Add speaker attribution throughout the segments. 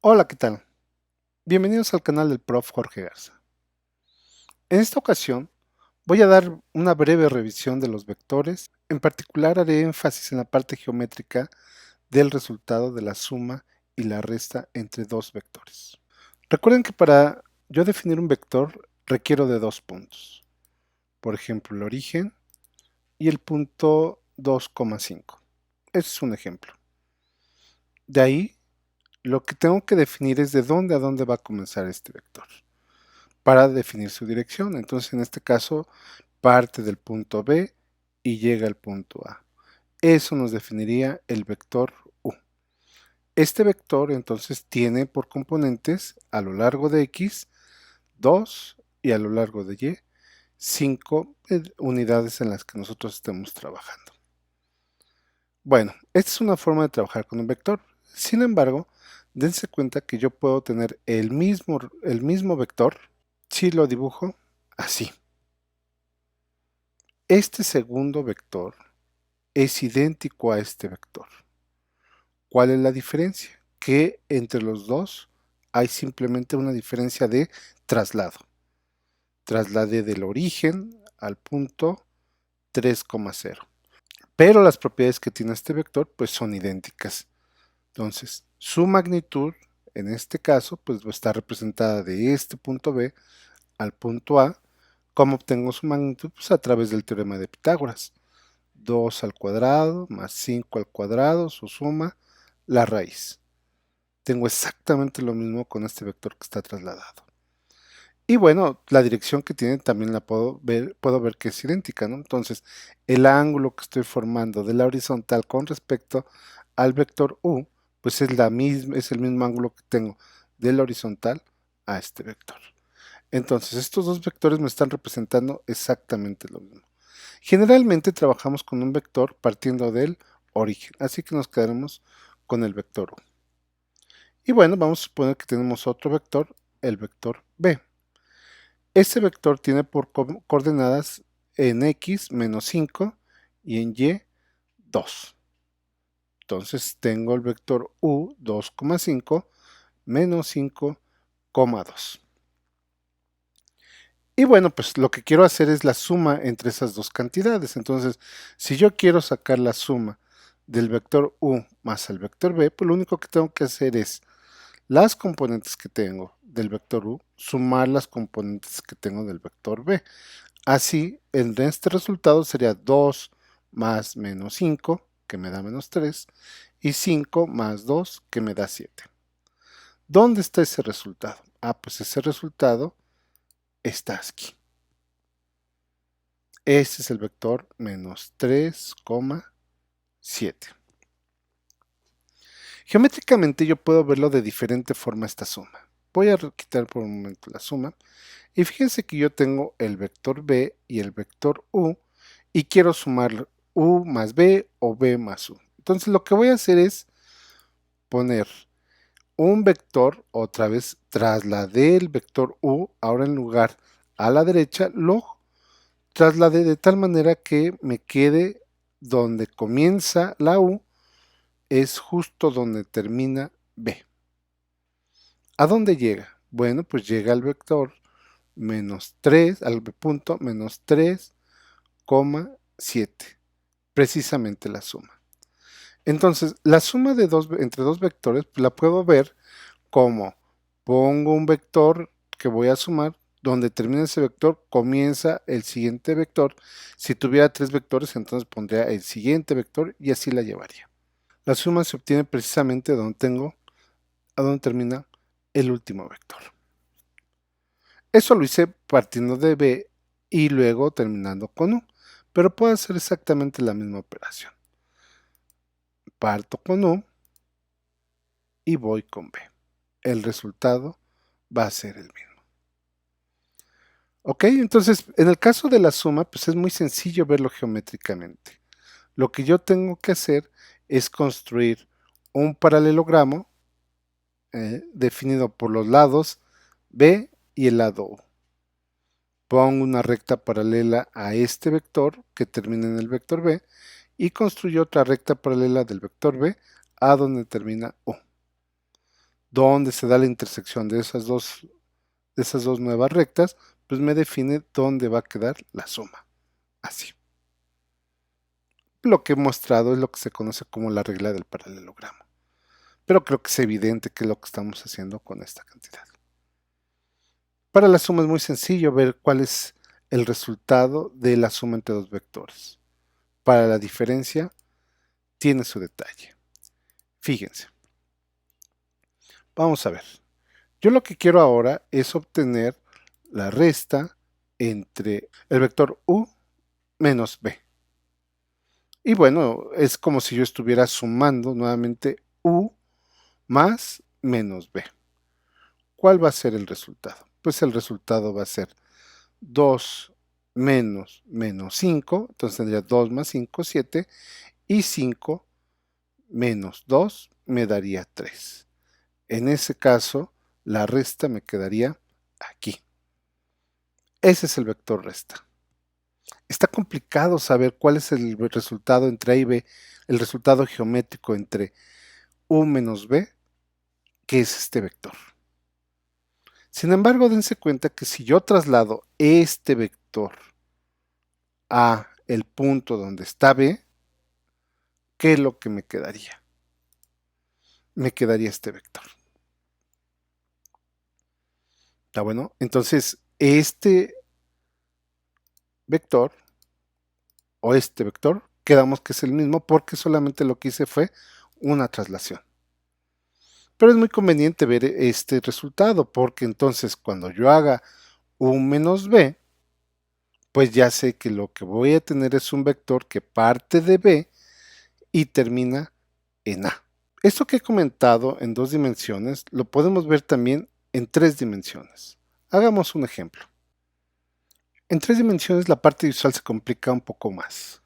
Speaker 1: Hola, ¿qué tal? Bienvenidos al canal del Prof. Jorge Garza. En esta ocasión voy a dar una breve revisión de los vectores. En particular haré énfasis en la parte geométrica del resultado de la suma y la resta entre dos vectores. Recuerden que para yo definir un vector requiero de dos puntos. Por ejemplo, el origen y el punto 2,5. Ese es un ejemplo. De ahí, lo que tengo que definir es de dónde a dónde va a comenzar este vector para definir su dirección. Entonces, en este caso, parte del punto B y llega al punto A. Eso nos definiría el vector U. Este vector entonces tiene por componentes a lo largo de X 2 y a lo largo de Y 5 unidades en las que nosotros estemos trabajando. Bueno, esta es una forma de trabajar con un vector. Sin embargo, dense cuenta que yo puedo tener el mismo vector si lo dibujo así. Este segundo vector es idéntico a este vector. ¿Cuál es la diferencia? Que entre los dos hay simplemente una diferencia de traslado. Trasladé del origen al punto 3,0. Pero las propiedades que tiene este vector pues son idénticas. Entonces, su magnitud en este caso pues está representada de este punto B al punto A. ¿Cómo obtengo su magnitud? Pues a través del teorema de Pitágoras. 2 al cuadrado más 5 al cuadrado, su suma, la raíz. Tengo exactamente lo mismo con este vector que está trasladado. Y bueno, la dirección que tiene también la puedo ver que es idéntica, ¿no? Entonces, el ángulo que estoy formando de la horizontal con respecto al vector U, pues es el mismo ángulo que tengo de la horizontal a este vector. Entonces, estos dos vectores me están representando exactamente lo mismo. Generalmente trabajamos con un vector partiendo del origen, así que nos quedaremos con el vector U. Y bueno, vamos a suponer que tenemos otro vector, el vector B. Este vector tiene por coordenadas en X menos 5 y en Y 2. Entonces tengo el vector U 2,5 menos 5,2. Y bueno, pues lo que quiero hacer es la suma entre esas dos cantidades. Entonces, si yo quiero sacar la suma del vector U más el vector B, pues lo único que tengo que hacer es las componentes que tengo del vector U sumar las componentes que tengo del vector B. Así, en este resultado sería 2 más menos 5, que me da menos 3, y 5 más 2, que me da 7. ¿Dónde está ese resultado? Ah, pues ese resultado está aquí. Este es el vector menos 3,7. Geométricamente yo puedo verlo de diferente forma esta suma. Voy a quitar por un momento la suma. Y fíjense que yo tengo el vector B y el vector U y quiero sumar U más B o B más U. Entonces lo que voy a hacer es poner un vector, otra vez trasladé el vector U, ahora en lugar a la derecha lo trasladé de tal manera que me quede donde comienza la U, es justo donde termina B. ¿A dónde llega? Bueno, pues llega al vector menos 3, al punto menos 3,7, precisamente la suma. Entonces, la suma de entre dos vectores pues, la puedo ver como pongo un vector que voy a sumar, donde termina ese vector, comienza el siguiente vector. Si tuviera tres vectores, entonces pondría el siguiente vector y así la llevaría. La suma se obtiene precisamente a donde termina el último vector. Eso lo hice partiendo de B y luego terminando con U, pero puedo hacer exactamente la misma operación. Parto con U y voy con B. El resultado va a ser el mismo. Ok, entonces en el caso de la suma, pues es muy sencillo verlo geométricamente. Lo que yo tengo que hacer es construir un paralelogramo definido por los lados B y el lado U. Pongo una recta paralela a este vector que termina en el vector B y construyo otra recta paralela del vector B a donde termina U. donde se da la intersección de esas dos nuevas rectas, pues me define dónde va a quedar la suma. Así. Lo que he mostrado es lo que se conoce como la regla del paralelogramo. Pero creo que es evidente que es lo que estamos haciendo con esta cantidad. Para la suma es muy sencillo ver cuál es el resultado de la suma entre dos vectores. Para la diferencia tiene su detalle. Fíjense. Vamos a ver. Yo lo que quiero ahora es obtener la resta entre el vector u menos b. Y bueno, es como si yo estuviera sumando nuevamente u más menos b. ¿Cuál va a ser el resultado? Pues el resultado va a ser 2 menos 5, entonces tendría 2 más 5, 7, y 5 menos 2 me daría 3. En ese caso, la resta me quedaría aquí. Ese es el vector resta. Está complicado saber cuál es el resultado entre A y B, el resultado geométrico entre u menos b, que es este vector. Sin embargo, dense cuenta que si yo traslado este vector a el punto donde está b, ¿qué es lo que me quedaría? Me quedaría este vector. ¿Está bueno? Entonces, este vector o este vector, quedamos que es el mismo porque solamente lo que hice fue una traslación. Pero es muy conveniente ver este resultado porque entonces cuando yo haga u menos b, pues ya sé que lo que voy a tener es un vector que parte de b y termina en a. Esto que he comentado en 2 dimensiones lo podemos ver también en 3 dimensiones. Hagamos un ejemplo. En 3 dimensiones la parte visual se complica un poco más.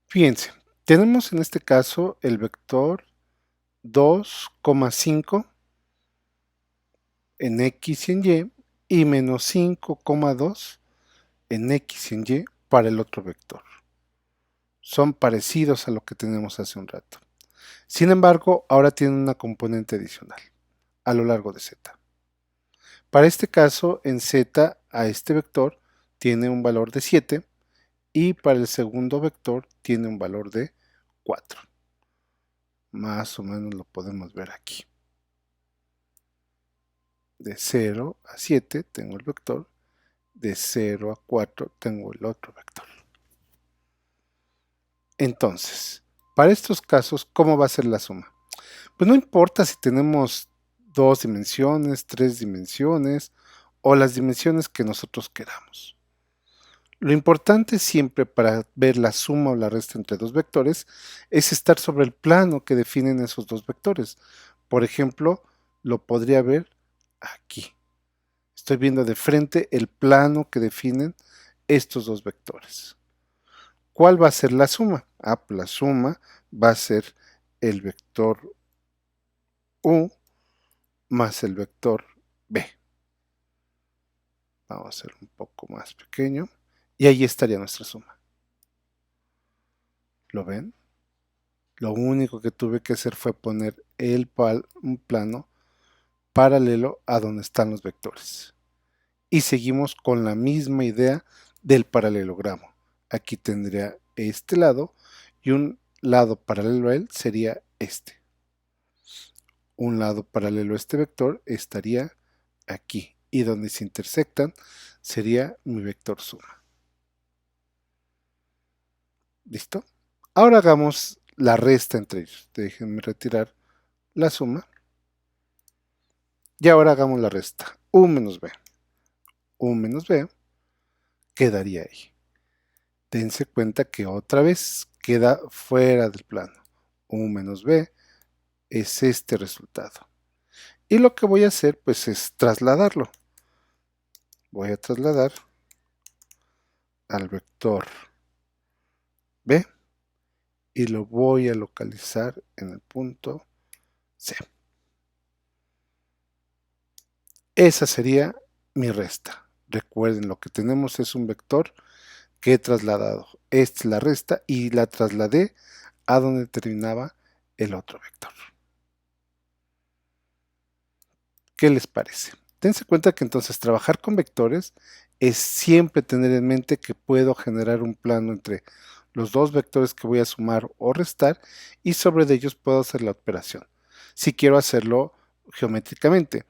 Speaker 1: Fíjense, tenemos en este caso el vector 2,5 en x y en y y menos 5,2 en x y en y para el otro vector. Son parecidos a lo que tenemos hace un rato. Sin embargo, ahora tienen una componente adicional a lo largo de z. Para este caso, en z a este vector tiene un valor de 7 y para el segundo vector tiene un valor de 4. Más o menos lo podemos ver aquí. De 0 a 7 tengo el vector, de 0 a 4 tengo el otro vector. Entonces, para estos casos, ¿cómo va a ser la suma? Pues no importa si tenemos 2 dimensiones, 3 dimensiones o las dimensiones que nosotros queramos. Lo importante siempre para ver la suma o la resta entre dos vectores es estar sobre el plano que definen esos dos vectores. Por ejemplo, lo podría ver aquí. Estoy viendo de frente el plano que definen estos dos vectores. ¿Cuál va a ser la suma? Pues la suma va a ser el vector u más el vector b. Vamos a hacer un poco más pequeño. Y ahí estaría nuestra suma. ¿Lo ven? Lo único que tuve que hacer fue poner un plano paralelo a donde están los vectores. Y seguimos con la misma idea del paralelogramo. Aquí tendría este lado y un lado paralelo a él sería este. Un lado paralelo a este vector estaría aquí y donde se intersectan sería mi vector suma. ¿Listo? Ahora hagamos la resta entre ellos. Déjenme retirar la suma. Y ahora hagamos la resta. U menos b. U menos b quedaría ahí. Dense cuenta que otra vez queda fuera del plano. U menos b es este resultado. Y lo que voy a hacer pues es trasladarlo. Voy a trasladar al vector b y lo voy a localizar en el punto C. Esa sería mi resta. Recuerden, lo que tenemos es un vector que he trasladado. Esta es la resta y la trasladé a donde terminaba el otro vector. ¿Qué les parece? Dense cuenta que entonces trabajar con vectores es siempre tener en mente que puedo generar un plano entre los dos vectores que voy a sumar o restar y sobre ellos puedo hacer la operación. Si quiero hacerlo geométricamente.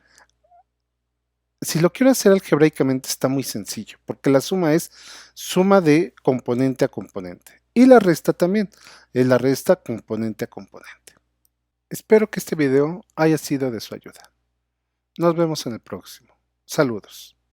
Speaker 1: Si lo quiero hacer algebraicamente está muy sencillo, porque la suma es suma de componente a componente. Y la resta también, es la resta componente a componente. Espero que este video haya sido de su ayuda. Nos vemos en el próximo. Saludos.